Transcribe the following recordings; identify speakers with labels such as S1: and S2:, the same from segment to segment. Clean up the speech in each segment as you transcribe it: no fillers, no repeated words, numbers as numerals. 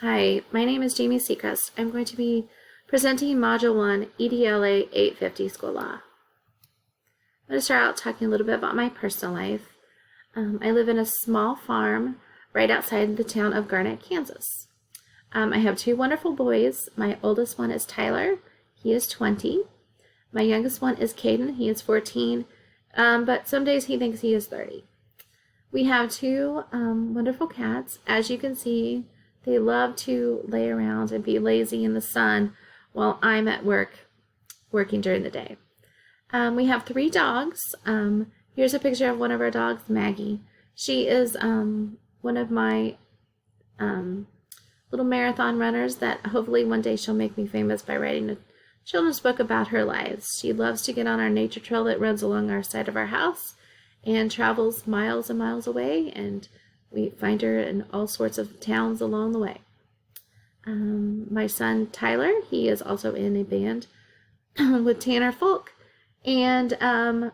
S1: Hi, my name is Jamie Seacrest. I'm going to be presenting Module 1, EDLA 850 School Law. I'm going to start out talking a little bit about my personal life. I live in a small farm right outside the town of Garnett, Kansas. I have two wonderful boys. My oldest one is Tyler. He is 20. My youngest one is Caden. He is 14, but some days he thinks he is 30. We have two wonderful cats. As you can see, they love to lay around and be lazy in the sun while I'm at work working during the day. We have three dogs. Here's a picture of one of our dogs, Maggie. She is one of my little marathon runners that hopefully one day she'll make me famous by writing a children's book about her lives. She loves to get on our nature trail that runs along our side of our house and travels miles and miles away, and we find her in all sorts of towns along the way. My son Tyler, he is also in a band with Tanner Folk, and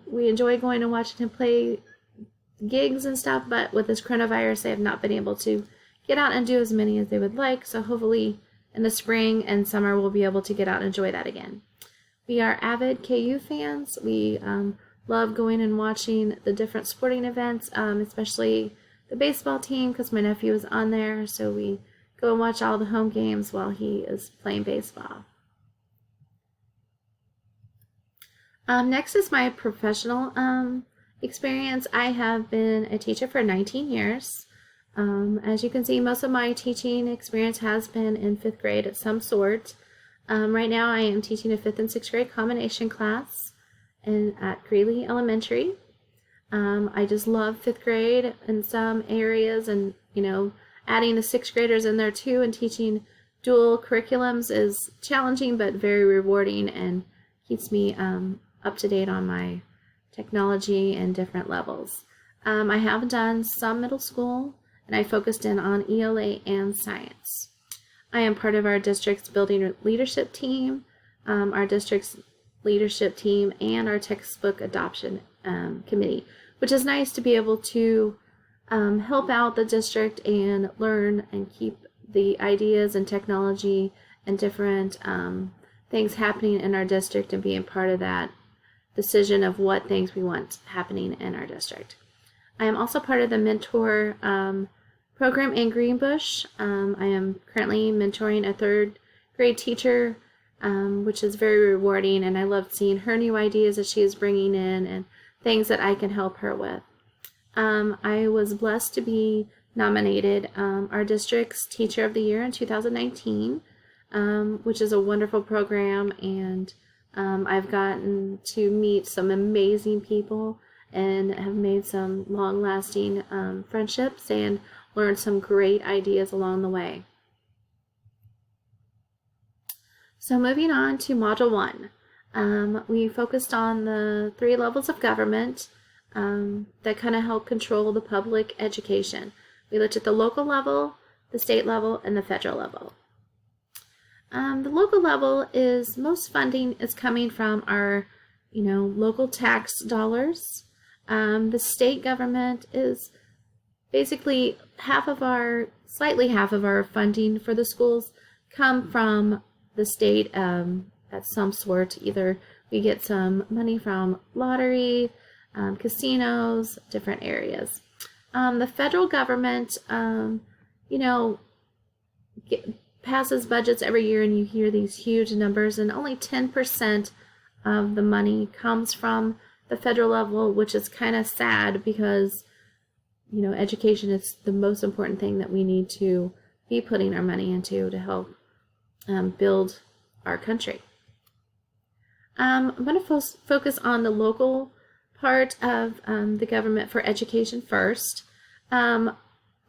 S1: we enjoy going and watching him play gigs and stuff, but with this coronavirus they have not been able to get out and do as many as they would like, so hopefully in the spring and summer we'll be able to get out and enjoy that again. We are avid KU fans. We love going and watching the different sporting events, especially the baseball team, because my nephew is on there, so we go and watch all the home games while he is playing baseball. Next is my professional experience. I have been a teacher for 19 years. As you can see, most of my teaching experience has been in 5th grade of some sort. Right now I am teaching a 5th and 6th grade combination class at Greeley Elementary. I just love 5th grade in some areas, and adding the 6th graders in there too and teaching dual curriculums is challenging but very rewarding and keeps me up to date on my technology and different levels. I have done some middle school, and I focused in on ELA and science. I am part of our district's building leadership team, and our textbook adoption committee, which is nice to be able to help out the district and learn and keep the ideas and technology and different things happening in our district and being part of that decision of what things we want happening in our district. I am also part of the mentor program in Greenbush. I am currently mentoring a 3rd grade teacher, which is very rewarding, and I love seeing her new ideas that she is bringing in and things that I can help her with. I was blessed to be nominated our district's Teacher of the Year in 2019, which is a wonderful program, and I've gotten to meet some amazing people and have made some long-lasting friendships and learned some great ideas along the way. So moving on to Module 1, we focused on the 3 levels of government that kind of help control the public education. We looked at the local level, the state level, and the federal level. The local level is most funding is coming from our, local tax dollars. The state government is basically slightly half of our funding for the schools come from the state at some sort. Either we get some money from lottery, casinos, different areas. The federal government, passes budgets every year, and you hear these huge numbers, and only 10% of the money comes from the federal level, which is kind of sad because, education is the most important thing that we need to be putting our money into to help build our country. I'm going to focus on the local part of the government for education first.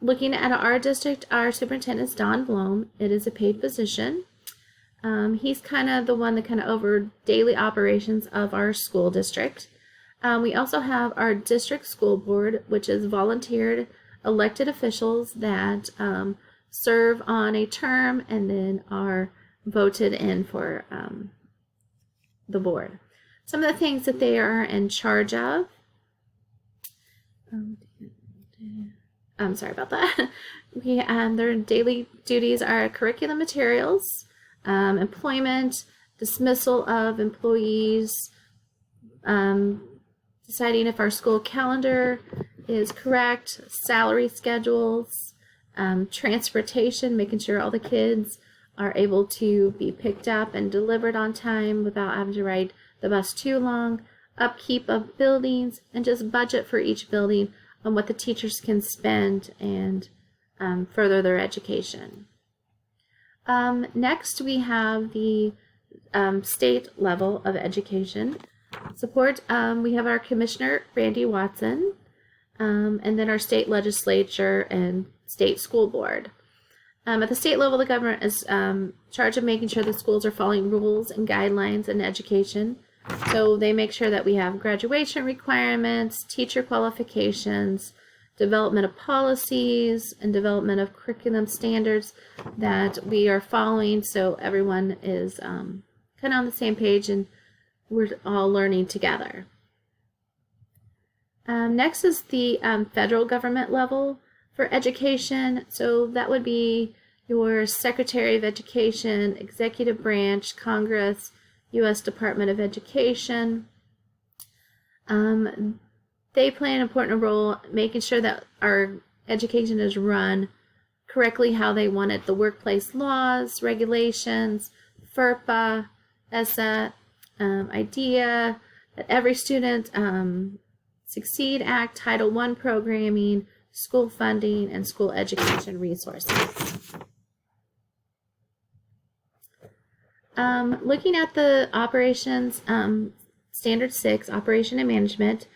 S1: Looking at our district, our superintendent is Don Blom. It is a paid position. He's kind of the one that kind of over daily operations of our school district. We also have our district school board, which is volunteered elected officials that serve on a term and then are voted in for the board. Some of the things that they are in charge of. I'm sorry about that. Their daily duties are curriculum materials, employment, dismissal of employees, deciding if our school calendar is correct, salary schedules, transportation, making sure all the kids are able to be picked up and delivered on time without having to ride the bus too long, upkeep of buildings, and just budget for each building on what the teachers can spend and further their education. Next, we have the state level of education support. We have our Commissioner, Randy Watson, and then our state legislature and state school board. At the state level, the government is charged of making sure the schools are following rules and guidelines in education. So they make sure that we have graduation requirements, teacher qualifications, development of policies, and development of curriculum standards that we are following, so everyone is kind of on the same page and we're all learning together. Next is the federal government level for education. So that would be your Secretary of Education, Executive Branch, Congress, U.S. Department of Education. They play an important role making sure that our education is run correctly how they want it. The workplace laws, regulations, FERPA, ESSA, IDEA, that every student Succeed Act, Title I programming, school funding, and school education resources. Looking at the operations, Standard 6, Operation and Management,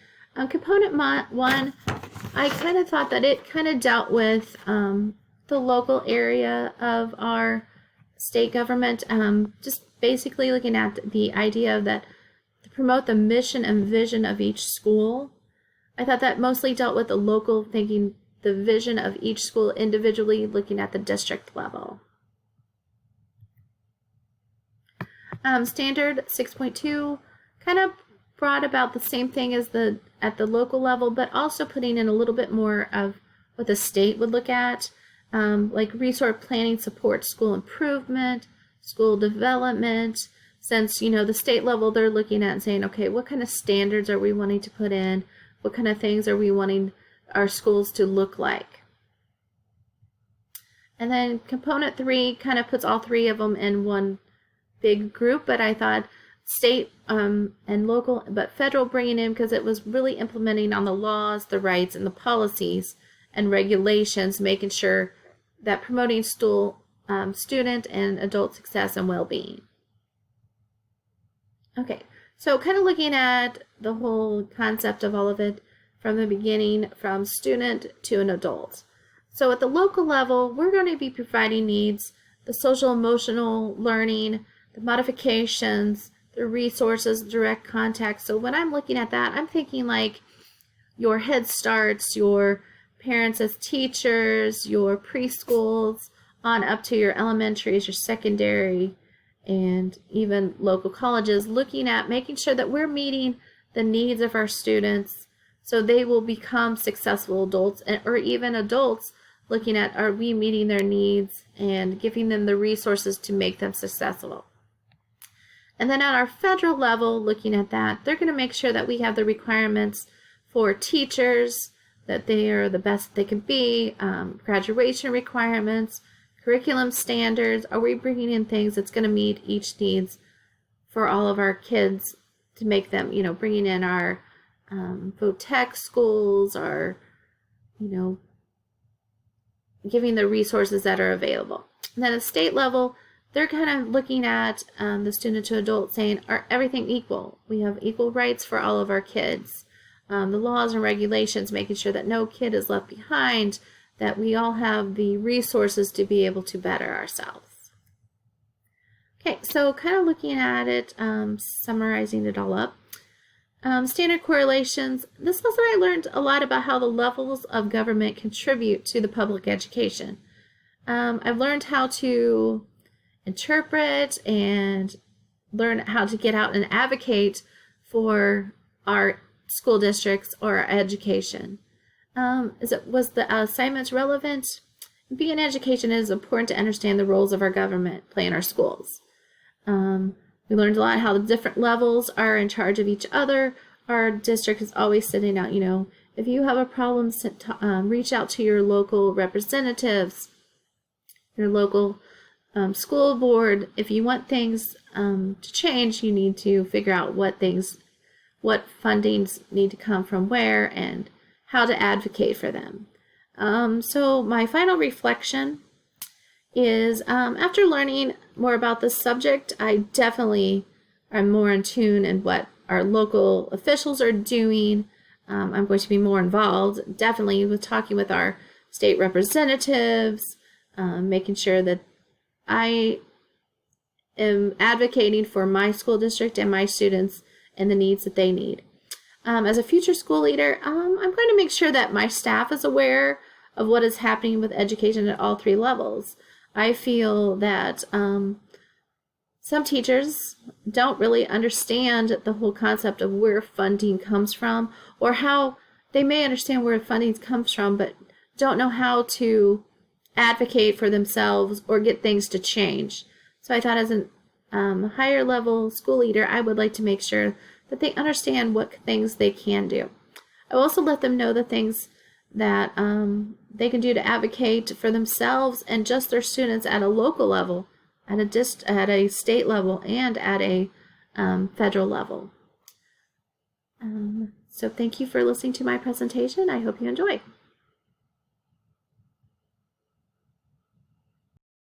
S1: Component 1, I kind of thought that it kind of dealt with the local area of our state government, just basically looking at the idea of that to promote the mission and vision of each school. I thought that mostly dealt with the local thinking, the vision of each school individually, looking at the district level. Standard 6.2 kind of brought about the same thing as at the local level, but also putting in a little bit more of what the state would look at, like resource planning support school improvement, school development. Since, the state level, they're looking at and saying, okay, what kind of standards are we wanting to put in? What kind of things are we wanting our schools to look like? And then component 3 kind of puts all three of them in one big group, but I thought state and local, but federal bringing in because it was really implementing on the laws, the rights, and the policies and regulations, making sure that promoting student and adult success and well-being. Okay, so kind of looking at the whole concept of all of it from the beginning, from student to an adult. So at the local level, we're going to be providing needs, the social emotional learning, the modifications, the resources, direct contact. So when I'm looking at that, I'm thinking like your Head Starts, your parents as teachers, your preschools, on up to your elementaries, your secondary, and even local colleges, looking at making sure that we're meeting the needs of our students so they will become successful adults, or even adults looking at, are we meeting their needs and giving them the resources to make them successful. And then at our federal level, looking at that, they're going to make sure that we have the requirements for teachers, that they are the best they can be, graduation requirements, curriculum standards. Are we bringing in things that's going to meet each needs for all of our kids to make them, bringing in our VOTEC schools, our, giving the resources that are available. And then at state level, they're kind of looking at the student to adult, saying, are everything equal? We have equal rights for all of our kids. The laws and regulations, making sure that no kid is left behind, that we all have the resources to be able to better ourselves. Okay, so kind of looking at it, summarizing it all up. Standard correlations. This lesson I learned a lot about how the levels of government contribute to the public education. I've learned how to interpret and learn how to get out and advocate for our school districts or our education. Was the assignments relevant? Being in education, it is important to understand the roles of our government play in our schools. We learned a lot how the different levels are in charge of each other. Our district is always sending out, if you have a problem, reach out to your local representatives, your local school board. If you want things to change, you need to figure out what fundings need to come from where and how to advocate for them. So my final reflection is after learning more about this subject, I definitely am more in tune in what our local officials are doing. I'm going to be more involved, definitely, with talking with our state representatives, making sure that I am advocating for my school district and my students and the needs that they need. As a future school leader, I'm going to make sure that my staff is aware of what is happening with education at all 3 levels. I feel that some teachers don't really understand the whole concept of where funding comes from, or how they may understand where funding comes from, but don't know how to advocate for themselves or get things to change. So I thought as a higher level school leader, I would like to make sure that they understand what things they can do. I will also let them know the things that they can do to advocate for themselves and just their students at a local level, at a state level, and at a federal level. So thank you for listening to my presentation. I hope you enjoy.